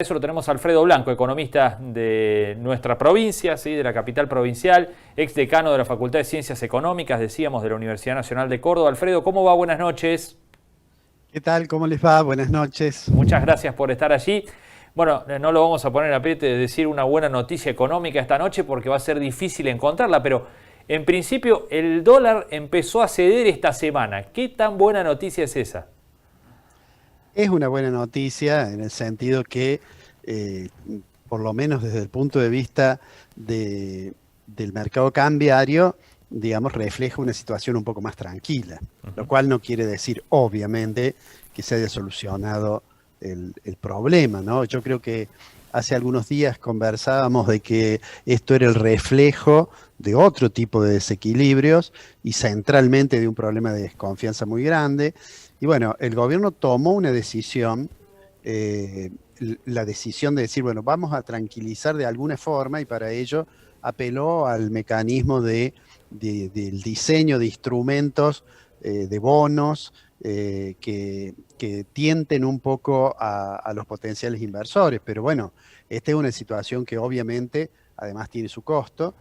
Eso lo tenemos a Alfredo Blanco, economista de nuestra provincia, ¿sí? De la capital provincial, ex decano de la Facultad de Ciencias Económicas, decíamos, de la Universidad Nacional de Córdoba. Alfredo, ¿cómo va? Buenas noches. ¿Qué tal? ¿Cómo les va? Buenas noches. Muchas gracias por estar allí. Bueno, no lo vamos a poner a apriete de decir una buena noticia económica esta noche porque va a ser difícil encontrarla, pero en principio el dólar empezó a ceder esta semana. ¿Qué tan buena noticia es esa? Es una buena noticia en el sentido que, eh, por lo menos desde el punto de vista del mercado cambiario, digamos, refleja una situación un poco más tranquila, lo cual no quiere decir, obviamente, que se haya solucionado el problema, ¿no? Yo creo que hace algunos días conversábamos de que esto era el reflejo de otro tipo de desequilibrios y centralmente de un problema de desconfianza muy grande. Y bueno, el gobierno tomó una decisión, eh, la decisión de decir, bueno, vamos a tranquilizar de alguna forma y para ello apeló al mecanismo del diseño de instrumentos, de bonos, que tienten un poco a los potenciales inversores. Pero bueno, esta es una situación que obviamente además tiene su costo,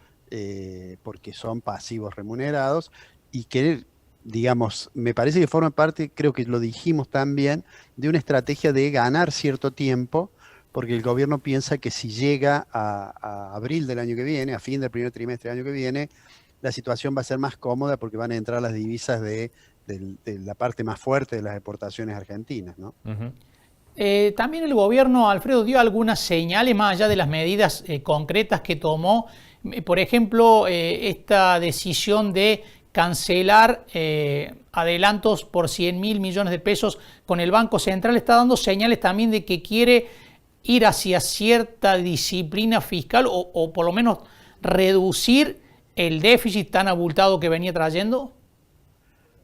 porque son pasivos remunerados y que, digamos, me parece que forma parte, creo que lo dijimos también, de una estrategia de ganar cierto tiempo, porque el gobierno piensa que si llega a abril del año que viene, a fin del primer trimestre del año que viene, la situación va a ser más cómoda porque van a entrar las divisas de la parte más fuerte de las exportaciones argentinas, ¿no? Ujú. También el gobierno, Alfredo, dio algunas señales más allá de las medidas concretas que tomó. Por ejemplo, esta decisión de cancelar adelantos por 100.000 millones de pesos con el Banco Central está dando señales también de que quiere ir hacia cierta disciplina fiscal o por lo menos reducir el déficit tan abultado que venía trayendo.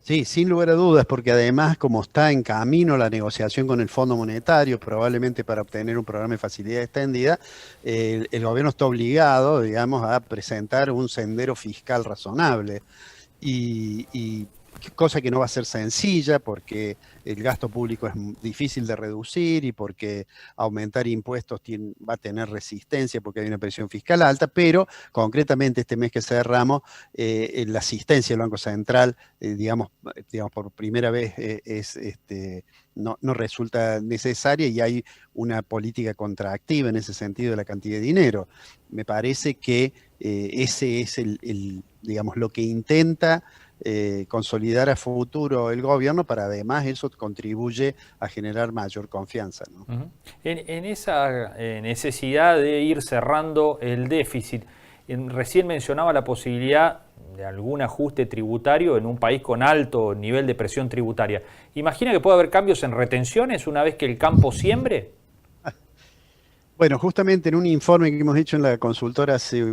Sí, sin lugar a dudas, porque además, como está en camino la negociación con el Fondo Monetario, probablemente para obtener un programa de facilidad extendida, el gobierno está obligado, digamos, a presentar un sendero fiscal razonable. Y cosa que no va a ser sencilla porque el gasto público es difícil de reducir y porque aumentar impuestos va a tener resistencia porque hay una presión fiscal alta, pero concretamente este mes que cerramos, la asistencia del Banco Central, digamos por primera vez no resulta necesaria y hay una política contractiva en ese sentido de la cantidad de dinero. Me parece que ese es digamos, lo que intenta consolidar a futuro el gobierno, para además eso contribuye a generar mayor confianza, ¿no? Ujú. En esa necesidad de ir cerrando el déficit, recién mencionaba la posibilidad de algún ajuste tributario en un país con alto nivel de presión tributaria. ¿Imagina que puede haber cambios en retenciones una vez que el campo siembre? Bueno, justamente en un informe que hemos hecho en la consultora hace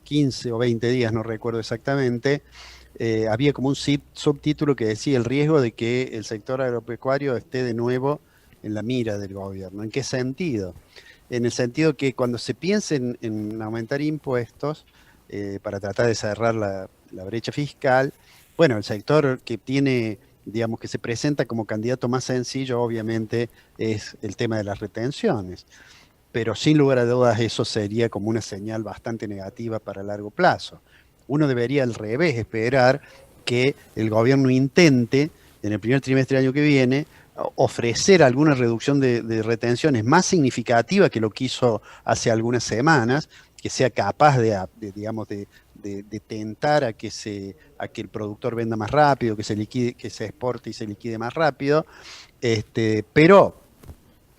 15 o 20 días, no recuerdo exactamente, había como un subtítulo que decía el riesgo de que el sector agropecuario esté de nuevo en la mira del gobierno. ¿En qué sentido? En el sentido que cuando se piense en aumentar impuestos para tratar de cerrar la brecha fiscal, bueno, el sector que tiene, digamos, que se presenta como candidato más sencillo, obviamente, es el tema de las retenciones. Pero sin lugar a dudas eso sería como una señal bastante negativa para largo plazo. Uno debería al revés esperar que el gobierno intente en el primer trimestre del año que viene ofrecer alguna reducción de retenciones más significativa que lo que hizo hace algunas semanas, que sea capaz digamos, de tentar a que el productor venda más rápido, que se liquide, que se exporte y se liquide más rápido, pero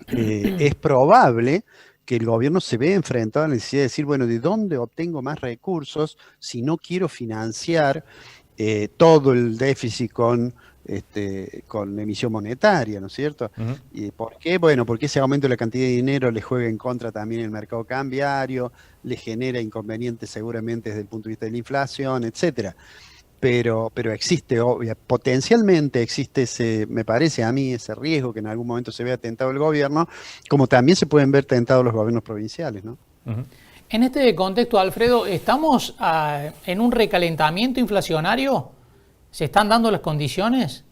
es probable que el gobierno se vea enfrentado a la necesidad de decir, bueno, ¿de dónde obtengo más recursos si no quiero financiar todo el déficit con emisión monetaria, ¿no es cierto? Ujú. ¿Y por qué? Bueno, porque ese aumento de la cantidad de dinero le juega en contra también el mercado cambiario, le genera inconvenientes seguramente desde el punto de vista de la inflación, etcétera. Pero existe, potencialmente existe ese, me parece a mí, ese riesgo que en algún momento se vea tentado el gobierno, como también se pueden ver tentados los gobiernos provinciales, ¿no? Ujú. En este contexto, Alfredo, ¿estamos en un recalentamiento inflacionario? ¿Se están dando las condiciones?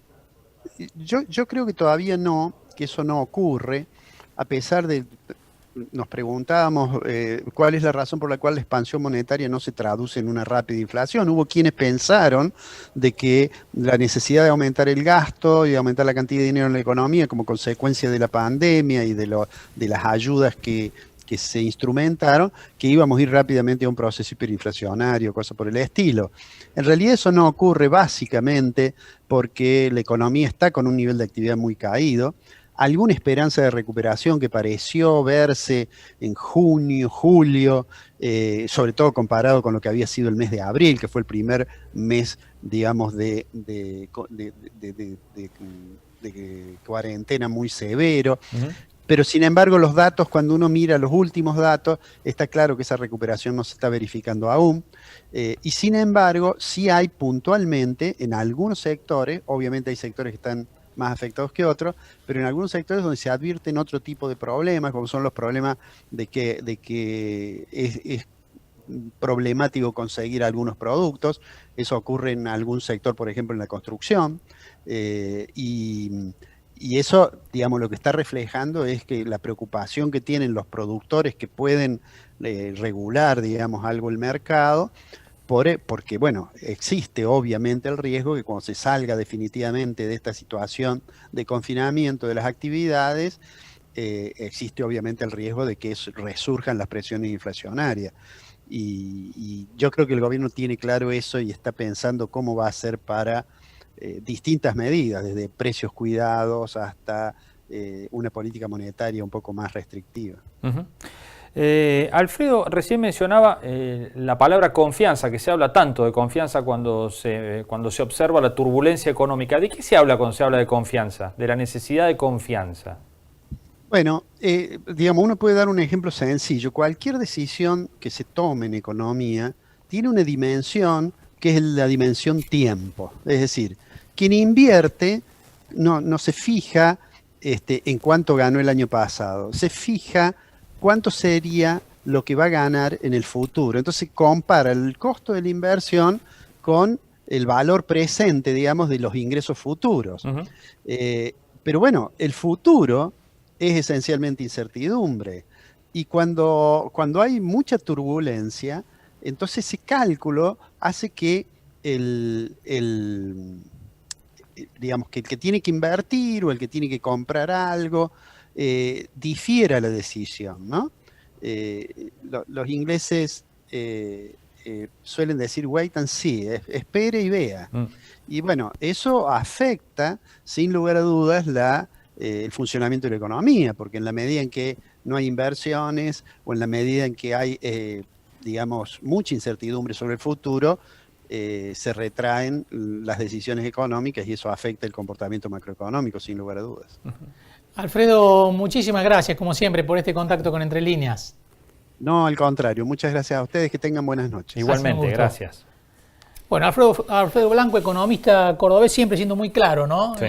Yo creo que todavía no, que eso no ocurre, a pesar de, nos preguntábamos cuál es la razón por la cual la expansión monetaria no se traduce en una rápida inflación. Hubo quienes pensaron de que la necesidad de aumentar el gasto y de aumentar la cantidad de dinero en la economía como consecuencia de la pandemia y de las ayudas que se instrumentaron, que íbamos a ir rápidamente a un proceso hiperinflacionario, cosas por el estilo. En realidad eso no ocurre básicamente porque la economía está con un nivel de actividad muy caído. Alguna esperanza de recuperación que pareció verse en junio, julio, sobre todo comparado con lo que había sido el mes de abril, que fue el primer mes, digamos, de cuarentena muy severo. Pero sin embargo los datos, cuando uno mira los últimos datos, está claro que esa recuperación no se está verificando aún. Y sin embargo, sí hay puntualmente en algunos sectores, obviamente hay sectores que están más afectados que otros, pero en algunos sectores donde se advierten otro tipo de problemas, como son los problemas de que es problemático conseguir algunos productos. Eso ocurre en algún sector, por ejemplo, en la construcción. Y eso, digamos, lo que está reflejando es que la preocupación que tienen los productores que pueden regular, digamos, algo el mercado, porque, bueno, existe obviamente el riesgo que cuando se salga definitivamente de esta situación de confinamiento de las actividades, existe obviamente el riesgo de que resurjan las presiones inflacionarias. Y yo creo que el gobierno tiene claro eso y está pensando cómo va a hacer para distintas medidas, desde precios cuidados hasta una política monetaria un poco más restrictiva. Alfredo, recién mencionaba la palabra confianza, que se habla tanto de confianza cuando se observa la turbulencia económica. ¿De qué se habla cuando se habla de confianza? De la necesidad de confianza. Bueno, digamos, uno puede dar un ejemplo sencillo. Cualquier decisión que se tome en economía tiene una dimensión que es la dimensión tiempo. Es decir, quien invierte no se fija en cuánto ganó el año pasado, se fija cuánto sería lo que va a ganar en el futuro. Entonces compara el costo de la inversión con el valor presente, digamos, de los ingresos futuros. Pero bueno, el futuro es esencialmente incertidumbre. Y cuando hay mucha turbulencia, entonces ese cálculo hace que digamos que el que tiene que invertir o el que tiene que comprar algo difiera la decisión, ¿no? Los ingleses suelen decir wait and see, espere y vea. Y bueno, eso afecta sin lugar a dudas el funcionamiento de la economía, porque en la medida en que no hay inversiones o en la medida en que hay, digamos, mucha incertidumbre sobre el futuro, se retraen las decisiones económicas y eso afecta el comportamiento macroeconómico, sin lugar a dudas. Alfredo, muchísimas gracias, como siempre, por este contacto con Entre Líneas. No, al contrario, muchas gracias a ustedes, que tengan buenas noches. Igualmente, gracias. Bueno, Alfredo Blanco, economista cordobés, siempre siendo muy claro, ¿no? Sí.